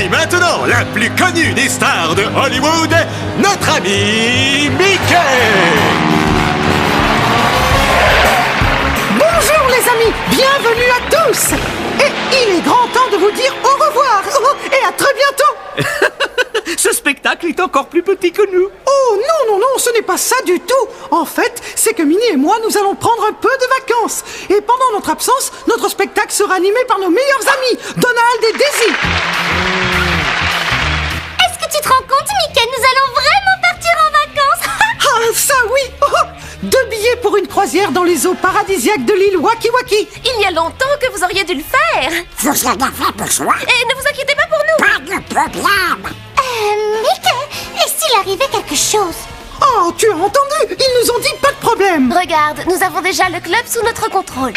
Et maintenant, la plus connue des stars de Hollywood, notre ami Mickey. Bonjour les amis, bienvenue à tous. Et il est grand temps de vous dire au revoir et à très bientôt. Ce spectacle est encore plus petit que nous. Oh non, ce n'est pas ça du tout. En fait, c'est que Minnie et moi, nous allons prendre un peu de vacances. Et pendant notre absence, notre spectacle sera animé par nos meilleurs amis, Donald et Daisy. Est-ce que tu te rends compte, Mickey? Nous allons vraiment partir en vacances. Ah, ça oui. 2 billets pour une croisière dans les eaux paradisiaques de l'île Waki Waki. Il y a longtemps que vous auriez dû le faire. Vous en avez besoin? Et ne vous inquiétez pas pour nous. Pas de problème. Mickey, est-ce qu'il arrivait quelque chose? Oh, tu as entendu? Ils nous ont dit pas de problème. Regarde, nous avons déjà le club sous notre contrôle.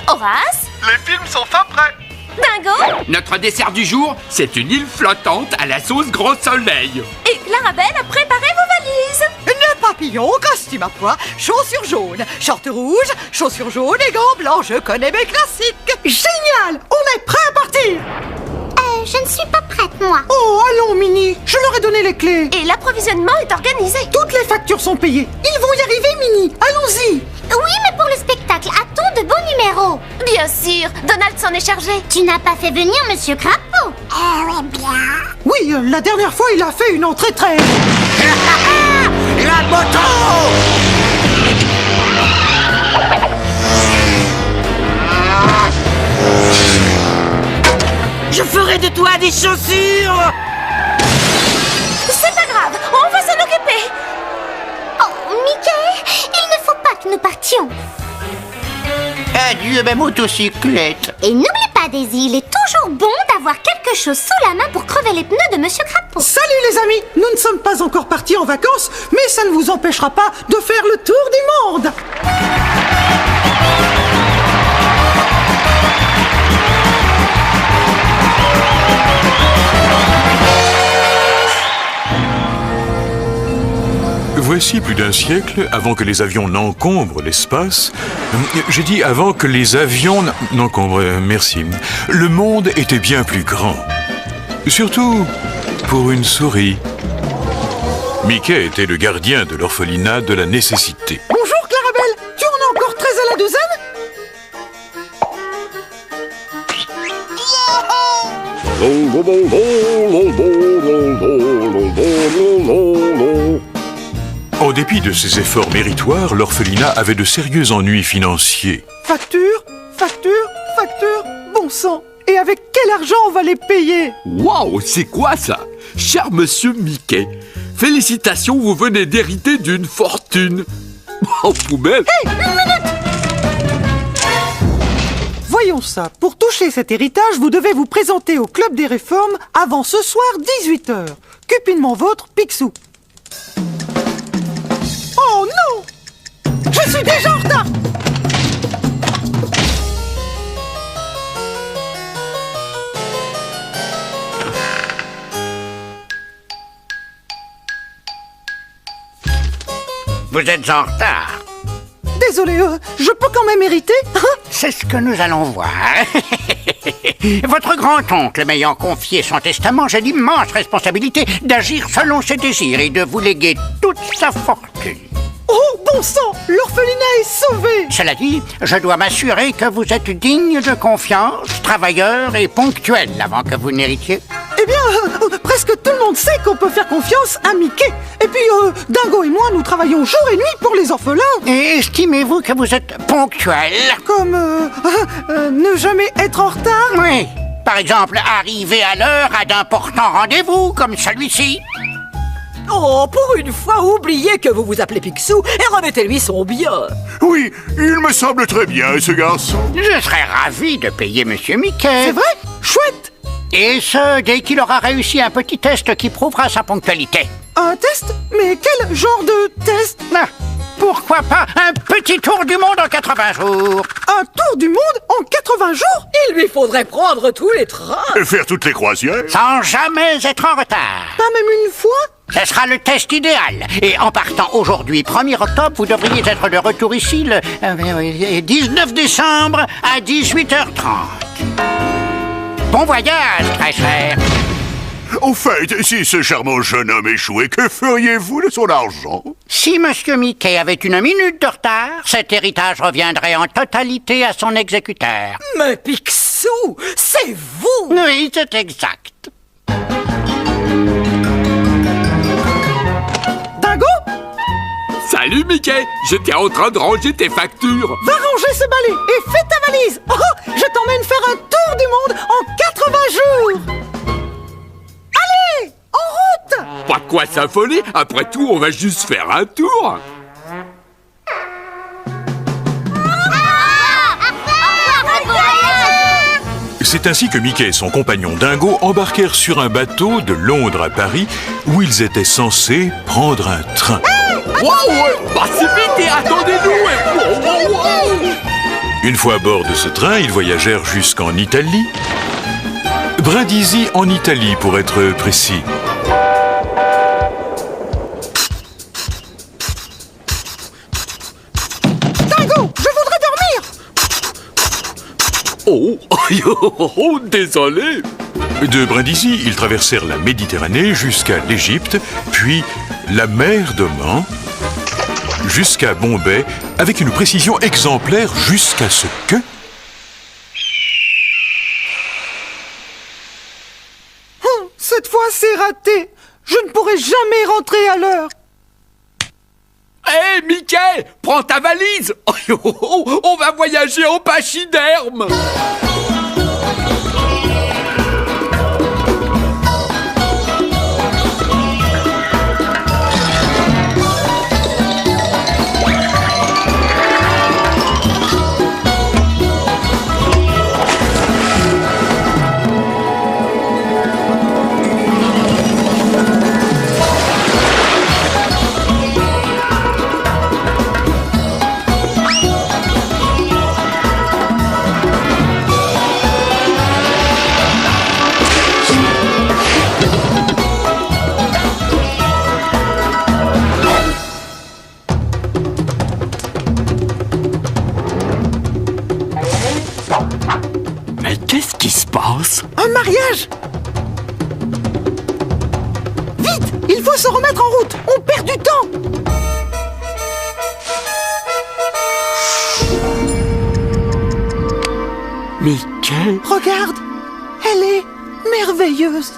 Horace? Les films sont fin prêts. Dingo? Notre dessert du jour, c'est une île flottante à la sauce gros soleil. Et Clarabelle a préparé vos valises. Le papillon, costume à pois, chaussures jaunes, short rouge, chaussures jaunes et gants blancs. Je connais mes classiques. Génial! On est prêts à partir. Je ne suis pas prête, moi. Oh, allons, Minnie. Je leur ai donné les clés. Et l'approvisionnement est organisé. Toutes les factures sont payées. Ils vont y arriver, Minnie. Allons-y. Oui, mais pour le spectacle, a-t-on de beaux numéros? Bien sûr, Donald s'en est chargé. Tu n'as pas fait venir Monsieur Crapaud? Oui, bien. Oui, la dernière fois, il a fait une entrée très... La moto! Je ferai de toi des chaussures. C'est pas grave, on va s'en occuper. Oh, Mickey, il ne faut pas que nous partions. Adieu ma motocyclette. Et n'oublie pas, Daisy, il est toujours bon d'avoir quelque chose sous la main pour crever les pneus de Monsieur Crapaud. Salut les amis. Nous ne sommes pas encore partis en vacances, mais ça ne vous empêchera pas de faire le tour du monde. Voici plus d'un siècle, avant que les avions n'encombrent l'espace... J'ai dit avant que les avions n'encombrent... Merci. Le monde était bien plus grand. Surtout pour une souris. Mickey était le gardien de l'orphelinat de la nécessité. Bonjour Clarabelle. Tu en as encore 13 à la douzaine? En dépit de ses efforts méritoires, l'orphelinat avait de sérieux ennuis financiers. Facture, bon sang. Et avec quel argent on va les payer? Waouh, c'est quoi ça? Cher monsieur Mickey, félicitations, vous venez d'hériter d'une fortune. Oh, poubelle. Hey, une minute! Voyons ça. Pour toucher cet héritage, vous devez vous présenter au Club des Réformes avant ce soir 18h. Cupidement vôtre, Picsou. Oh non! Je suis déjà en retard! Vous êtes en retard. Désolé, je peux quand même hériter? C'est ce que nous allons voir. Votre grand-oncle m'ayant confié son testament, j'ai l'immense responsabilité d'agir selon ses désirs et de vous léguer toute sa fortune. Oh, bon sang! L'orphelinat est sauvé! Cela dit, je dois m'assurer que vous êtes digne de confiance, travailleur et ponctuel avant que vous n'héritiez. Eh bien, presque tout le monde sait qu'on peut faire confiance à Mickey. Et puis, Dingo et moi, nous travaillons jour et nuit pour les orphelins. Et estimez-vous que vous êtes ponctuel? Comme, ne jamais être en retard? Oui. Par exemple, arriver à l'heure à d'importants rendez-vous comme celui-ci. Oh, pour une fois, oubliez que vous vous appelez Picsou et remettez-lui son bien. Oui, il me semble très bien, ce garçon. Je serais ravi de payer Monsieur Mickey. C'est vrai? Chouette! Et ce, dès qu'il aura réussi un petit test qui prouvera sa ponctualité. Un test? Mais quel genre de test? Ah, pourquoi pas un petit tour du monde en 80 jours? Un tour du monde en 80 jours? Il lui faudrait prendre tous les trains. Et faire toutes les croisières? Sans jamais être en retard. Pas même une fois? Ce sera le test idéal. Et en partant aujourd'hui, 1er octobre, vous devriez être de retour ici le 19 décembre à 18h30. Bon voyage, très cher. En fait, si ce charmant jeune homme échouait, que feriez-vous de son argent? Si Monsieur Mickey avait une minute de retard, cet héritage reviendrait en totalité à son exécuteur. Mais Picsou, c'est vous! Oui, c'est exact. Dingo, Salut Mickey, j'étais en train de ranger tes factures. va ranger ce balai et fais ta valise. Oh, je t'emmène faire un tour du monde en 80 jours. Allez, en route. Pas de quoi s'affoler, après tout on va juste faire un tour. C'est ainsi que Mickey et son compagnon Dingo embarquèrent sur un bateau de Londres à Paris, où ils étaient censés prendre un train. Wow, bah c'est vite et attendez-nous. Une fois à bord de ce train, ils voyagèrent jusqu'en Italie. Brindisi en Italie, pour être précis. Dingo, je voudrais dormir. Oh, désolé. De Brindisi, ils traversèrent la Méditerranée jusqu'à l'Égypte, puis la mer d'Oman, jusqu'à Bombay, avec une précision exemplaire jusqu'à ce que... Cette fois, c'est raté. Je ne pourrai jamais rentrer à l'heure. Hé Mickey, prends ta valise. On va voyager en pachyderme. Mais qu'est-ce qui se passe? Un mariage. Vite, il faut se remettre en route. On perd du temps. Mickey? Regarde, elle est merveilleuse.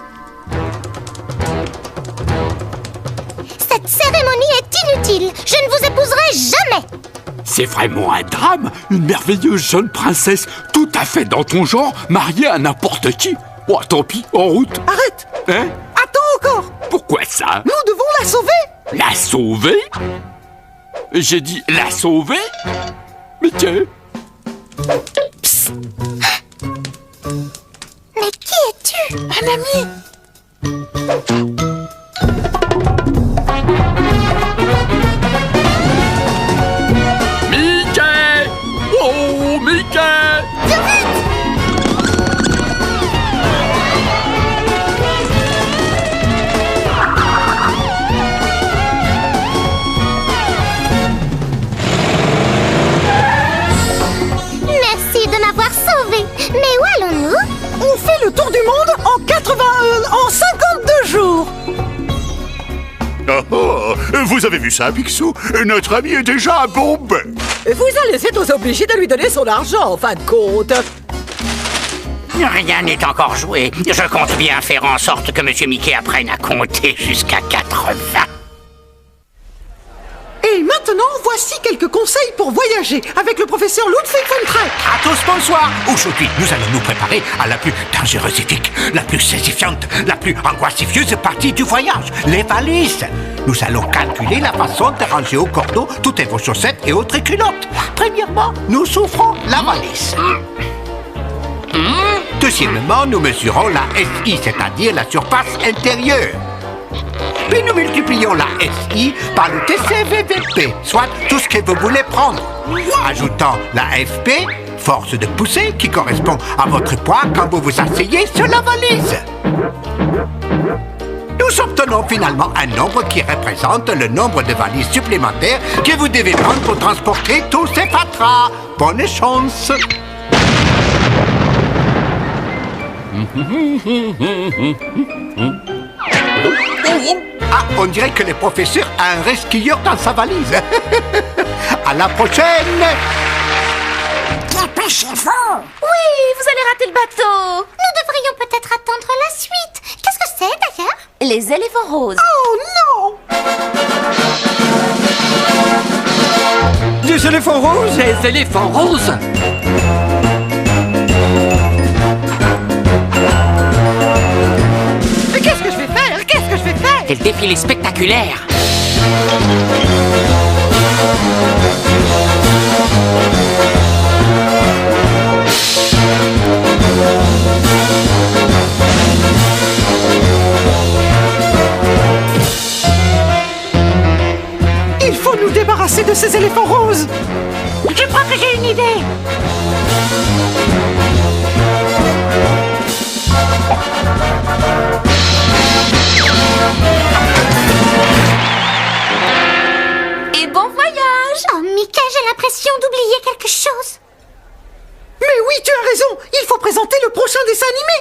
Cette cérémonie est inutile. Je ne vous épouserai jamais. C'est vraiment un drame. Une merveilleuse jeune princesse, tout à fait dans ton genre, mariée à n'importe qui. Oh, tant pis, en route. Arrête. Hein? Attends encore. Pourquoi ça? Nous devons la sauver. La sauver? J'ai dit la sauver? Mickey? Mais qui es-tu? Un ami. Mickey! Oh, Mickey! Viens vite! Merci de m'avoir sauvé. Mais où allons-nous? On fait le tour du monde en 52 jours. Oh, vous avez vu ça, Picsou? Notre ami est déjà à Bombay. Vous allez être obligé de lui donner son argent, en fin de compte. Rien n'est encore joué. Je compte bien faire en sorte que Monsieur Mickey apprenne à compter jusqu'à 80. Et maintenant, voici quelques conseils pour voyager avec le professeur Ludwig von Trapp. À tous, bonsoir. Aujourd'hui, nous allons nous préparer à la plus dangerosifique, la plus saisifiante, la plus angoissifieuse partie du voyage, les valises. Nous allons calculer la façon de ranger au cordeau toutes vos chaussettes et autres culottes. Premièrement, nous souffrons la valise. Deuxièmement, nous mesurons la SI, c'est-à-dire la surface intérieure. Puis nous multiplions la SI par le TCVVP, soit tout ce que vous voulez prendre. Ajoutant la FP, force de poussée, qui correspond à votre poids quand vous vous asseyez sur la valise. Nous obtenons finalement un nombre qui représente le nombre de valises supplémentaires que vous devez prendre pour transporter tous ces fatras. Bonne chance! Ah, on dirait que le professeur a un resquilleur dans sa valise. À la prochaine. Dépêchez-vous. Oui, vous allez rater le bateau. Nous devrions peut-être attendre la suite. Qu'est-ce que c'est d'ailleurs? Les éléphants roses. Oh non! Des éléphants roses? Les éléphants roses. Mais qu'est-ce que je vais faire? Qu'est-ce que je vais faire? Quel défilé spectaculaire! Il faut nous débarrasser de ces éléphants roses. Je crois que j'ai une idée. Et bon voyage. Oh, Mickey, j'ai l'impression d'oublier quelque chose. Mais oui, tu as raison. Il faut présenter le prochain dessin animé.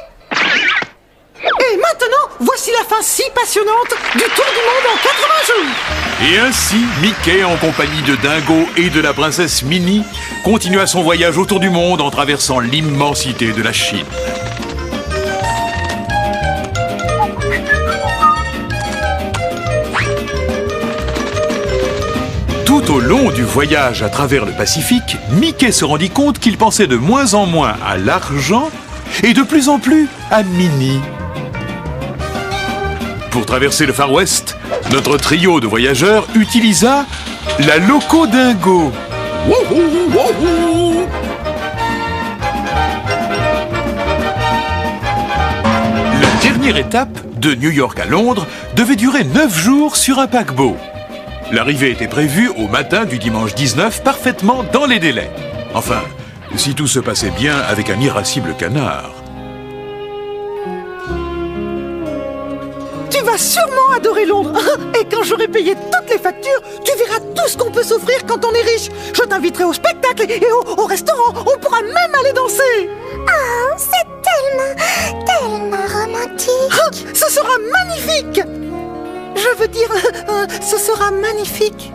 Et maintenant, voici la fin si passionnante du Tour du Monde en 80 jours. Et ainsi, Mickey, en compagnie de Dingo et de la princesse Minnie, continua son voyage autour du monde en traversant l'immensité de la Chine. Tout au long du voyage à travers le Pacifique, Mickey se rendit compte qu'il pensait de moins en moins à l'argent et de plus en plus à Minnie. Pour traverser le Far West, notre trio de voyageurs utilisa la Loco Dingo. Wouhou, wouhou. La dernière étape, de New York à Londres, devait durer 9 jours sur un paquebot. L'arrivée était prévue au matin du dimanche 19, parfaitement dans les délais. Enfin, si tout se passait bien avec un irascible canard. Tu vas sûrement adorer Londres. Et quand j'aurai payé toutes les factures, tu verras tout ce qu'on peut s'offrir quand on est riche. Je t'inviterai au spectacle et au restaurant. On pourra même aller danser. Oh, c'est tellement romantique. Ah, ce sera magnifique. Je veux dire, ce sera magnifique.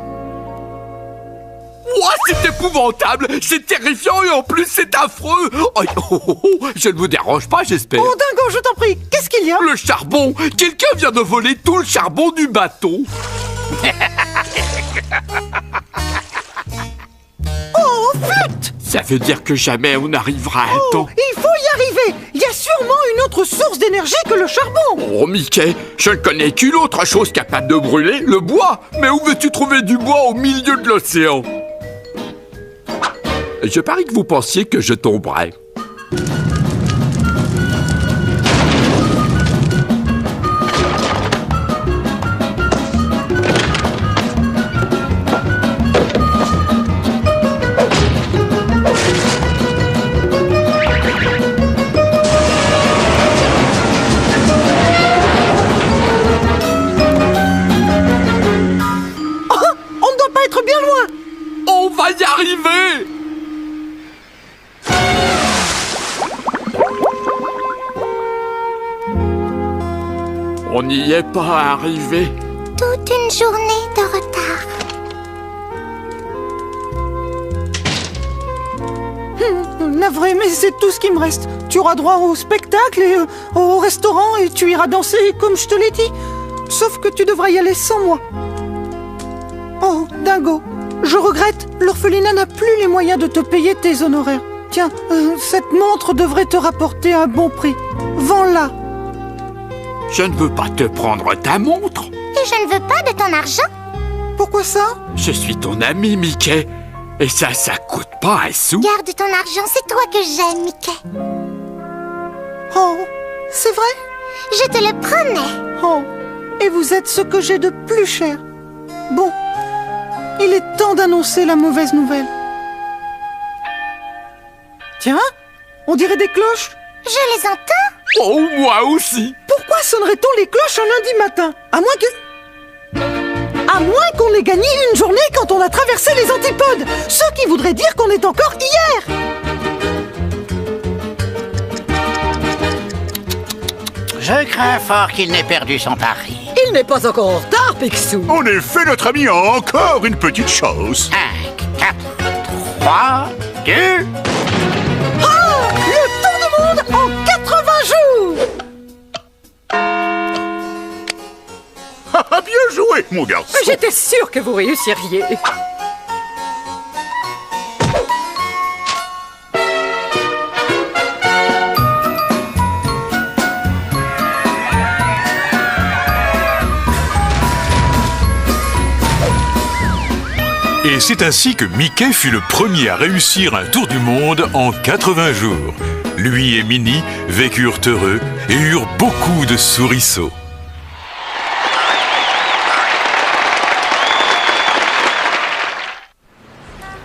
Ouah, c'est épouvantable, c'est terrifiant et en plus c'est affreux. Oh, oh, oh, oh, je ne vous dérange pas, j'espère. Oh, Dingo, je t'en prie, qu'est-ce qu'il y a? Le charbon. Quelqu'un vient de voler tout le charbon du bateau. Oh, flûte! Ça veut dire que jamais on n'arrivera à temps. Il faut y arriver. Il y a sûrement une autre source d'énergie que le charbon. Oh, Mickey, je ne connais qu'une autre chose capable de brûler, le bois. Mais où veux-tu trouver du bois au milieu de l'océan? Je parie que vous pensiez que je tomberais. Oh, on ne doit pas être bien loin. On va y arriver! On n'y est pas arrivé. Toute une journée de retard. Navré, mais c'est tout ce qui me reste. Tu auras droit au spectacle et au restaurant et tu iras danser comme je te l'ai dit. Sauf que tu devras y aller sans moi. Oh, Dingo, je regrette, l'orphelinat n'a plus les moyens de te payer tes honoraires. Tiens, cette montre devrait te rapporter un bon prix. Vends-la. Je ne veux pas te prendre ta montre. Et je ne veux pas de ton argent. Pourquoi ça? Je suis ton ami, Mickey. Et ça coûte pas un sou. Garde ton argent, c'est toi que j'aime, Mickey. Oh, c'est vrai? Je te le promets. Oh, et vous êtes ce que j'ai de plus cher. Bon, il est temps d'annoncer la mauvaise nouvelle. Tiens, on dirait des cloches. Je les entends. Oh, moi aussi. Pourquoi sonnerait-on les cloches un lundi matin? À moins qu'on ait gagné une journée quand on a traversé les antipodes. Ce qui voudrait dire qu'on est encore hier. Je crains fort qu'il n'ait perdu son pari. Il n'est pas encore en retard, Picsou. En effet, notre ami a encore une petite chose. 5, 4, 3, 2... Ah, le tour du monde en 80 jours. Bien joué, mon garçon. J'étais sûre que vous réussiriez. Et c'est ainsi que Mickey fut le premier à réussir un tour du monde en 80 jours. Lui et Minnie vécurent heureux et eurent beaucoup de souriceaux.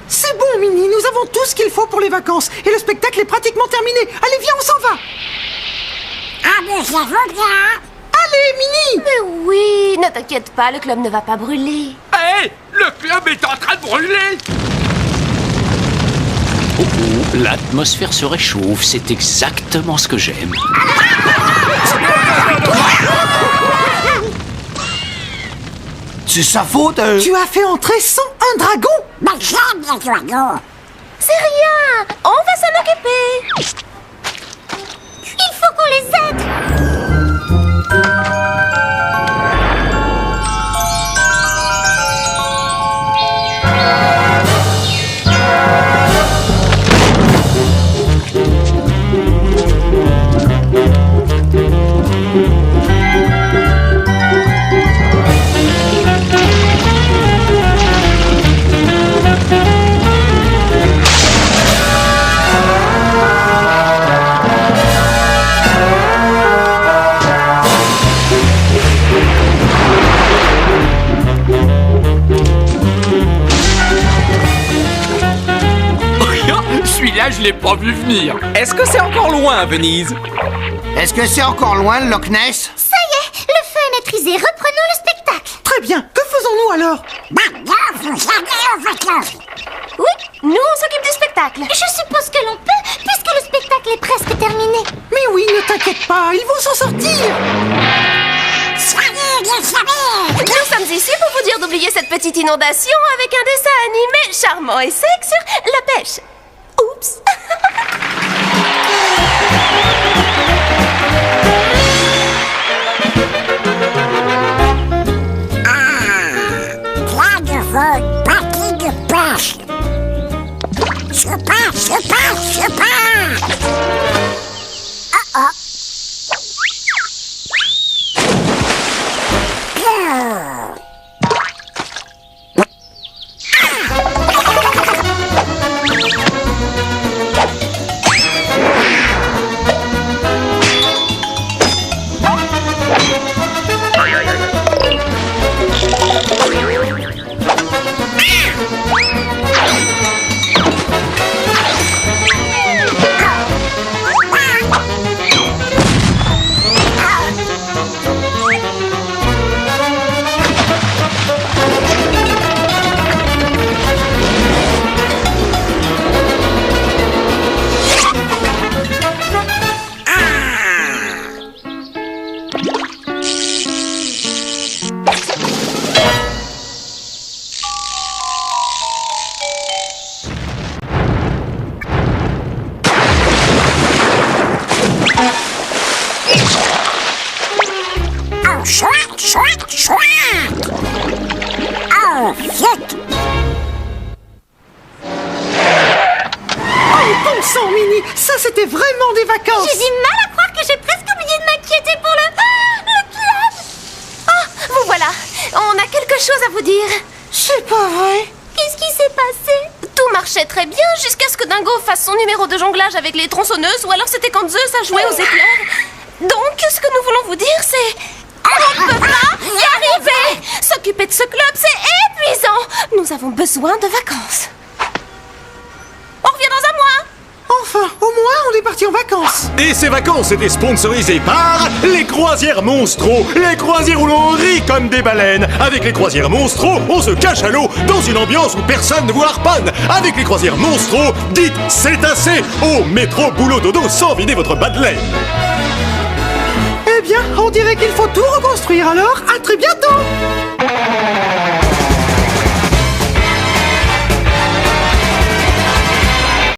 C'est bon, Minnie, nous avons tout ce qu'il faut pour les vacances. Et le spectacle est pratiquement terminé. Allez, viens, on s'en va. Ah, mais je veux bien. Allez, Minnie. Mais oui, ne t'inquiète pas, le club ne va pas brûler. Hé, le club est en train de brûler. Oh, l'atmosphère se réchauffe, c'est exactement ce que j'aime. C'est sa faute. Tu as fait entrer sans un dragon. Mais j'aime les dragons. C'est rien, on va s'en occuper. Il faut qu'on les aide. Celui-là, je l'ai pas vu venir. Est-ce que c'est encore loin, Venise? Est-ce que c'est encore loin, le Loch Ness? Ça y est, le feu est maîtrisé. Reprenons le spectacle. Très bien. Que faisons-nous alors? Oui, nous on s'occupe du spectacle. Je suppose que l'on peut, puisque le spectacle est presque terminé. Mais oui, ne t'inquiète pas, ils vont s'en sortir. Nous sommes ici pour vous dire d'oublier cette petite inondation avec un dessin animé charmant et sec sur la pêche. Oups. Plat de vol, partie de pêche. Super, super, super. Oh. Chouette, chouette, chouette. Oh, vite. Oh, bon sang, Minnie, ça c'était vraiment des vacances. J'ai du mal à croire que j'ai presque oublié de m'inquiéter pour le club. Oh, vous voilà. On a quelque chose à vous dire. C'est pas vrai. Qu'est-ce qui s'est passé? Tout marchait très bien jusqu'à ce que Dingo fasse son numéro de jonglage avec les tronçonneuses, ou alors c'était quand Zeus a joué aux éclairs. Donc, ce que nous voulons vous dire, c'est... on ne peut pas y arriver. S'occuper de ce club, c'est épuisant. Nous avons besoin de vacances. On revient dans un mois. Enfin, au moins on est parti en vacances. Et ces vacances étaient sponsorisées par les croisières Monstro, les croisières où l'on rit comme des baleines. Avec les croisières Monstro, on se cache à l'eau dans une ambiance où personne ne vous harponne. Avec les croisières Monstro, dites c'est assez au métro boulot dodo sans vider votre bas de laine. Eh bien, on dirait qu'il faut tout reconstruire alors.